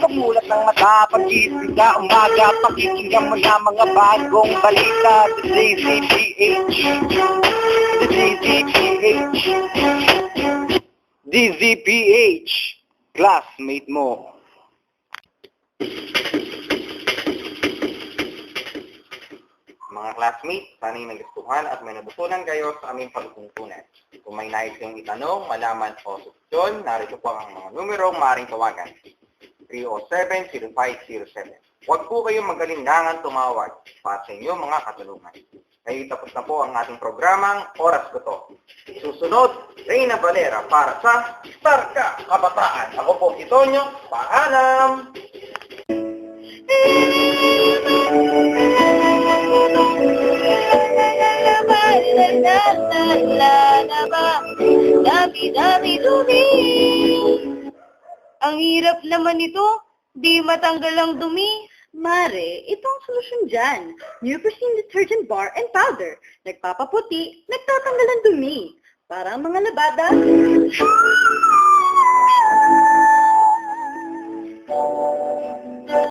Pamulat ng mata, pag-isip ka umaga, pakikinggan mo na mga bagong balita. The DZPH, the DZPH, DZPH, classmate mo. Mga classmates, sana'y nagustuhan at may natutunan kayo sa aming pagtungtunan. Kung may nais kayong itanong, malaman o suksyon, narito po ang mga numero maaaring tawagan. 307-0507. Huwag po kayong magalingangan tumawag para sa inyong mga katanungan. Ngayon tapos na po ang ating programang Oras Ko To. Susunod, Reyna Valera para sa Starka Kabataan. Ako po si Tonyo. Paalam! Dami-dami-dumi. Ang hirap naman ito, di matanggal ang dumi. Mare, ito ang solusyon dyan. Neoprene detergent bar and powder. Nagpapaputi, nagtatanggal ang dumi. Parang mga labada.